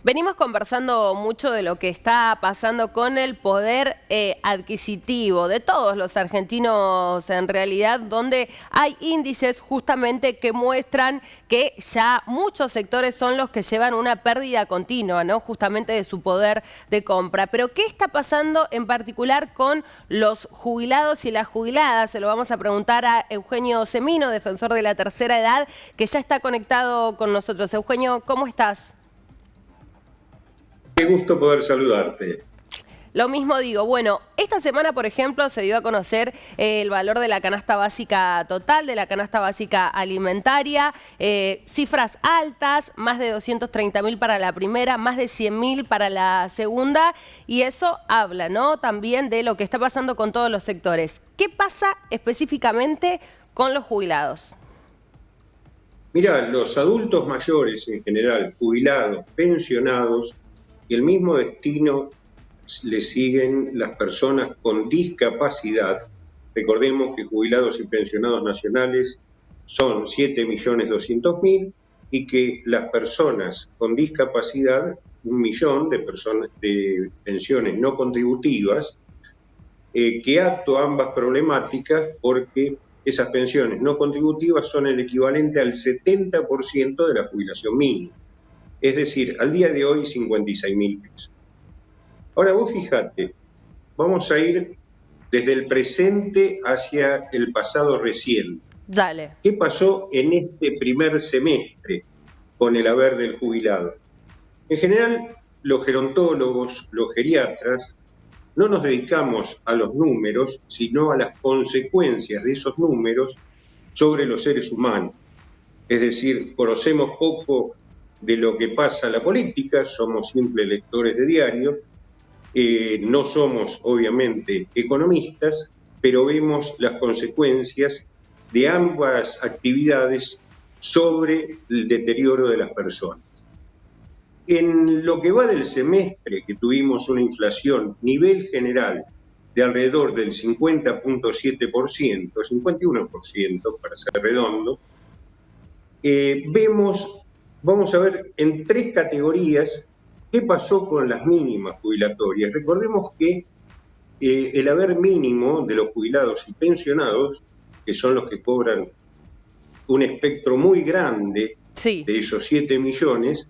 Venimos conversando mucho de lo que está pasando con el poder adquisitivo de todos los argentinos en realidad, donde hay índices justamente que muestran que ya muchos sectores son los que llevan una pérdida continua, ¿no? Justamente de su poder de compra. Pero ¿qué está pasando en particular con los jubilados y las jubiladas? Se lo vamos a preguntar a Eugenio Semino, defensor de la tercera edad, que ya está conectado con nosotros. Eugenio, ¿cómo estás? Qué gusto poder saludarte. Lo mismo digo, bueno, esta semana, por ejemplo, se dio a conocer el valor de la canasta básica total, de la canasta básica alimentaria, cifras altas, más de 230.000 para la primera, más de 100.000 para la segunda, y eso habla, ¿no? También de lo que está pasando con todos los sectores. ¿Qué pasa específicamente con los jubilados? Mira, los adultos mayores en general, jubilados, pensionados, y el mismo destino le siguen las personas con discapacidad. Recordemos que jubilados y pensionados nacionales son 7.200.000 y que las personas con discapacidad, 1.000.000 de personas de pensiones no contributivas, que ato ambas problemáticas porque esas pensiones no contributivas son el equivalente al 70% de la jubilación mínima, es decir, al día de hoy 56.000 pesos. Ahora vos fíjate, vamos a ir desde el presente hacia el pasado reciente. Dale. ¿Qué pasó en este primer semestre con el haber del jubilado? En general, los gerontólogos, los geriatras, no nos dedicamos a los números, sino a las consecuencias de esos números sobre los seres humanos. Es decir, conocemos poco de lo que pasa en la política, somos simples lectores de diario, no somos obviamente economistas, pero vemos las consecuencias de ambas actividades sobre el deterioro de las personas. En lo que va del semestre, que tuvimos una inflación nivel general de alrededor del 50.7%, 51% para ser redondo, vamos a ver en tres categorías qué pasó con las mínimas jubilatorias. Recordemos que el haber mínimo de los jubilados y pensionados, que son los que cobran un espectro muy grande Sí. de esos 7 millones,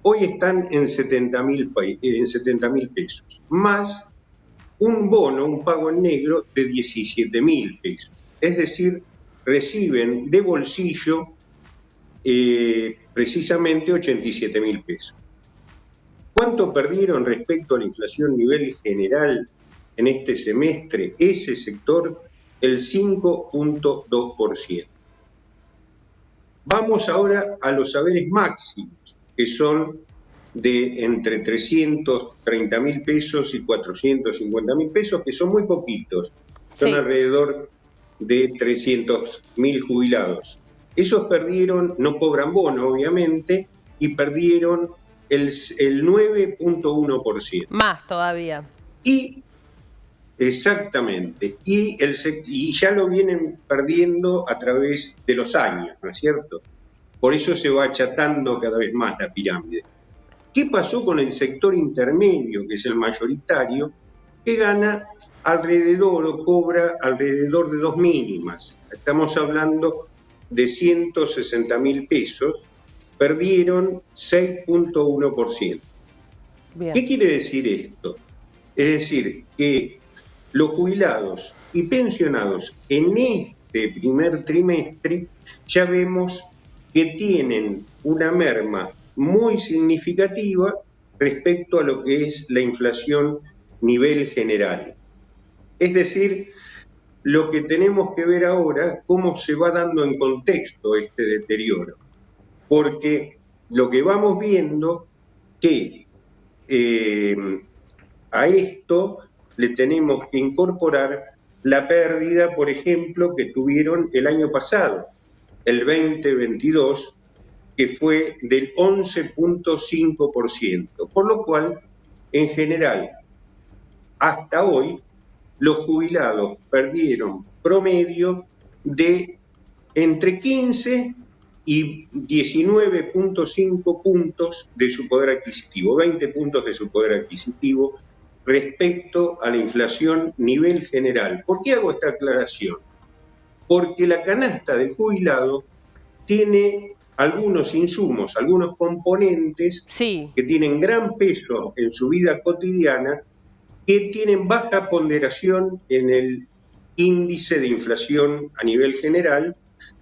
hoy están en 70.000 pesos, más un bono, un pago en negro de 17.000 pesos. Es decir, reciben de bolsillo precisamente 87.000 pesos. ¿Cuánto perdieron respecto a la inflación a nivel general en este semestre? Ese sector, el 5.2%. Vamos ahora a los saberes máximos, que son de entre 330.000 pesos y 450.000 pesos, que son muy poquitos, son Sí. alrededor de 300.000 jubilados. Esos perdieron, no cobran bono obviamente, y perdieron el 9.1%. Más todavía. Y exactamente, y ya lo vienen perdiendo a través de los años, ¿no es cierto? Por eso se va achatando cada vez más la pirámide. ¿Qué pasó con el sector intermedio, que es el mayoritario, que gana alrededor o cobra alrededor de dos mínimas? Estamos hablando de 160.000 pesos, perdieron 6.1%. ¿Qué quiere decir esto? Es decir, que los jubilados y pensionados en este primer trimestre ya vemos que tienen una merma muy significativa respecto a lo que es la inflación nivel general. Es decir, lo que tenemos que ver ahora, cómo se va dando en contexto este deterioro, porque lo que vamos viendo que a esto le tenemos que incorporar la pérdida, por ejemplo, que tuvieron el año pasado, el 2022, que fue del 11.5%, por lo cual, en general, hasta hoy, los jubilados perdieron promedio de entre 15 y 19,5 puntos de su poder adquisitivo, 20 puntos de su poder adquisitivo respecto a la inflación nivel general. ¿Por qué hago esta aclaración? Porque la canasta del jubilado tiene algunos insumos, algunos componentes Sí. que tienen gran peso en su vida cotidiana, que tienen baja ponderación en el índice de inflación a nivel general,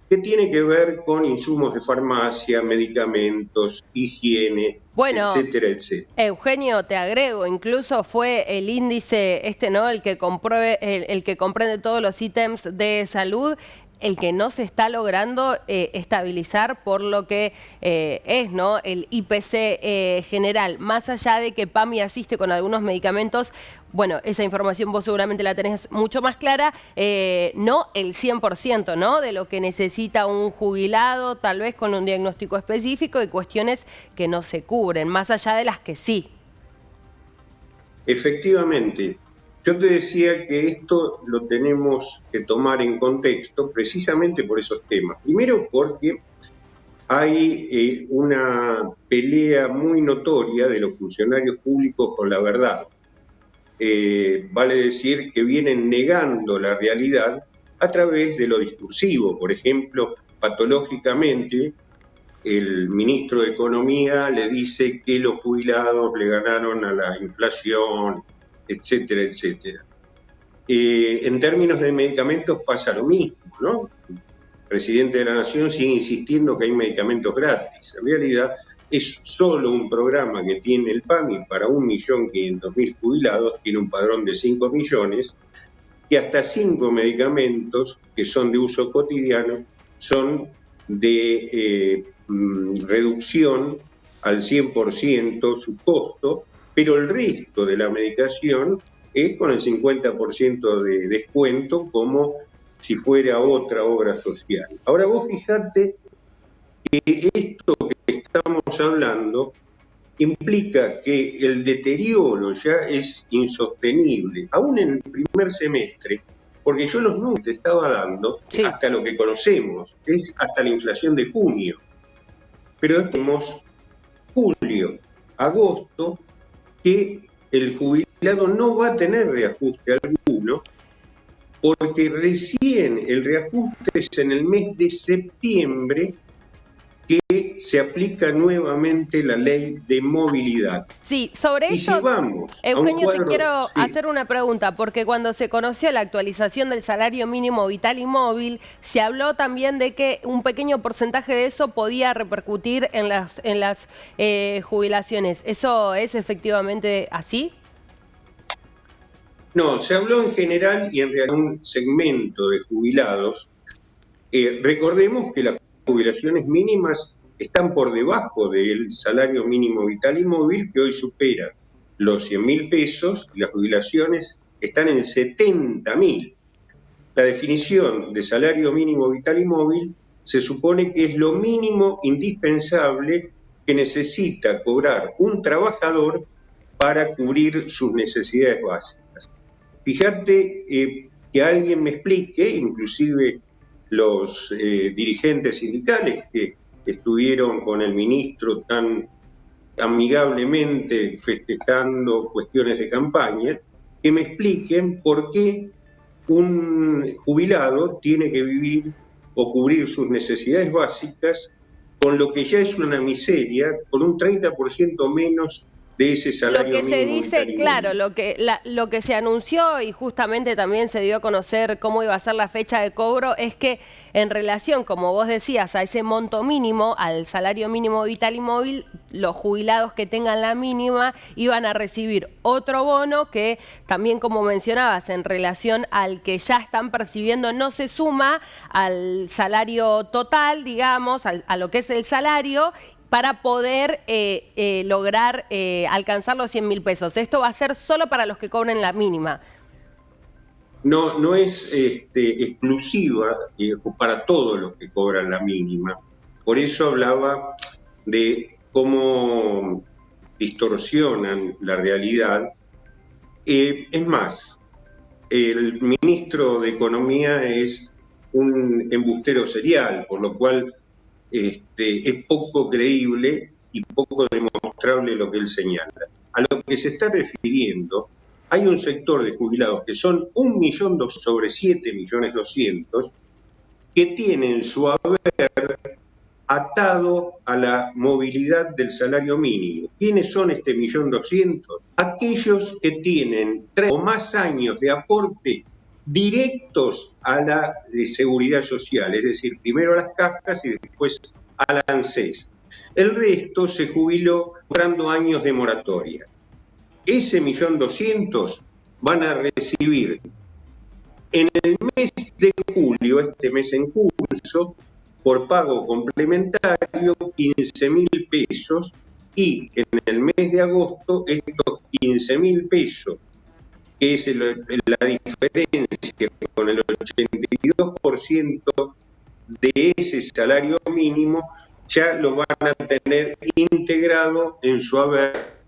que tiene que ver con insumos de farmacia, medicamentos, higiene, Bueno, etcétera, etcétera. Eugenio, te agrego, incluso fue el índice ¿no? El que el que comprende todos los ítems de salud, el que no se está logrando estabilizar por lo que es, ¿no? El IPC general. Más allá de que PAMI asiste con algunos medicamentos, bueno, esa información vos seguramente la tenés mucho más clara, no el 100%, ¿no? De lo que necesita un jubilado, tal vez con un diagnóstico específico y cuestiones que no se cubren, más allá de las que sí. Efectivamente, yo te decía que esto lo tenemos que tomar en contexto precisamente por esos temas. Primero porque hay una pelea muy notoria de los funcionarios públicos con la verdad. Vale decir que vienen negando la realidad a través de lo discursivo. Por ejemplo, patológicamente, el ministro de Economía le dice que los jubilados le ganaron a la inflación, etcétera, etcétera. En términos de medicamentos pasa lo mismo, ¿no? El presidente de la Nación sigue insistiendo que hay medicamentos gratis. En realidad es solo un programa que tiene el PAMI para 1.500.000 jubilados, tiene un padrón de 5 millones, y hasta 5 medicamentos que son de uso cotidiano son de reducción al 100% su costo, pero el resto de la medicación es con el 50% de descuento, como si fuera otra obra social. Ahora vos fijate que esto que estamos hablando implica que el deterioro ya es insostenible, aún en el primer semestre, porque yo los números te estaba dando Sí. hasta lo que conocemos, es hasta la inflación de junio. Pero tenemos julio, agosto, que el jubilado no va a tener reajuste alguno, porque recién el reajuste es en el mes de septiembre, que se aplica nuevamente la ley de movilidad. Sí, sobre Y si eso, vamos a un Eugenio, te cuadro, quiero sí, hacer una pregunta, porque cuando se conoció la actualización del salario mínimo vital y móvil, se habló también de que un pequeño porcentaje de eso podía repercutir en las jubilaciones. ¿Eso es efectivamente así? no, se habló en general y en realidad un segmento de jubilados. Recordemos que las jubilaciones mínimas están por debajo del salario mínimo vital y móvil, que hoy supera los 100.000 pesos, y las jubilaciones están en 70.000. La definición de salario mínimo vital y móvil se supone que es lo mínimo indispensable que necesita cobrar un trabajador para cubrir sus necesidades básicas. Fíjate que alguien me explique, inclusive los dirigentes sindicales que estuvieron con el ministro tan amigablemente festejando cuestiones de campaña, que me expliquen por qué un jubilado tiene que vivir o cubrir sus necesidades básicas con lo que ya es una miseria, con un 30% menos de ese Lo salario que se mínimo vital dice, y claro, móvil. lo que se anunció y justamente también se dio a conocer cómo iba a ser la fecha de cobro es que en relación, como vos decías, a ese monto mínimo, al salario mínimo vital y móvil, los jubilados que tengan la mínima iban a recibir otro bono que también, como mencionabas, en relación al que ya están percibiendo, no se suma al salario total, digamos, a lo que es el salario, para poder lograr alcanzar los 100.000 pesos. Esto va a ser solo para los que cobren la mínima. No, no es exclusiva para todos los que cobran la mínima. Por eso hablaba de cómo distorsionan la realidad. Es más, el ministro de Economía es un embustero serial, por lo cual es poco creíble y poco demostrable lo que él señala. A lo que se está refiriendo, hay un sector de jubilados que son 1 millón sobre 7.200.000 que tienen su haber atado a la movilidad del salario mínimo. ¿Quiénes son este 1.200.000? Aquellos que tienen 3 o más años de aporte directos a la seguridad social, es decir, primero a las cajas y después a la ANSES. El resto se jubiló cobrando años de moratoria. Ese 1.200.000 van a recibir en el mes de julio, este mes en curso, por pago complementario, 15.000 pesos, y en el mes de agosto, estos 15.000 pesos, que es la diferencia con el 82% de ese salario mínimo, ya lo van a tener integrado en su haber.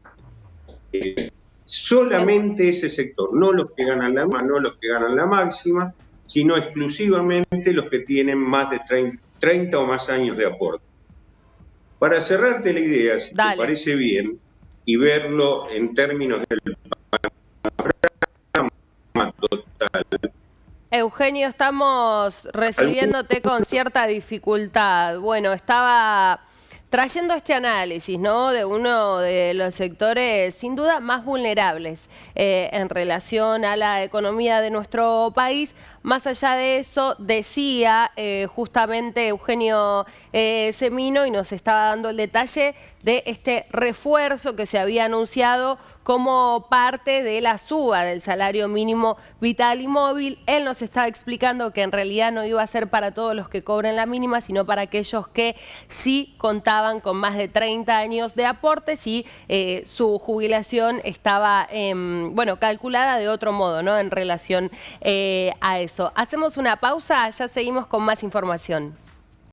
Solamente ese sector, no los que ganan la máxima, no los que ganan la máxima, sino exclusivamente los que tienen más de 30 o más años de aporte. Para cerrarte la idea, si te parece bien, y verlo en términos del panorama total. Eugenio, estamos recibiéndote con cierta dificultad. Bueno, estaba trayendo este análisis, ¿no?, de uno de los sectores sin duda más vulnerables en relación a la economía de nuestro país. Más allá de eso, decía justamente Eugenio Semino, y nos estaba dando el detalle de este refuerzo que se había anunciado como parte de la suba del salario mínimo vital y móvil. Él nos estaba explicando que en realidad no iba a ser para todos los que cobren la mínima, sino para aquellos que sí contaban con más de 30 años de aportes y su jubilación estaba, bueno, calculada de otro modo, ¿no?, en relación a eso. Hacemos una pausa, ya seguimos con más información.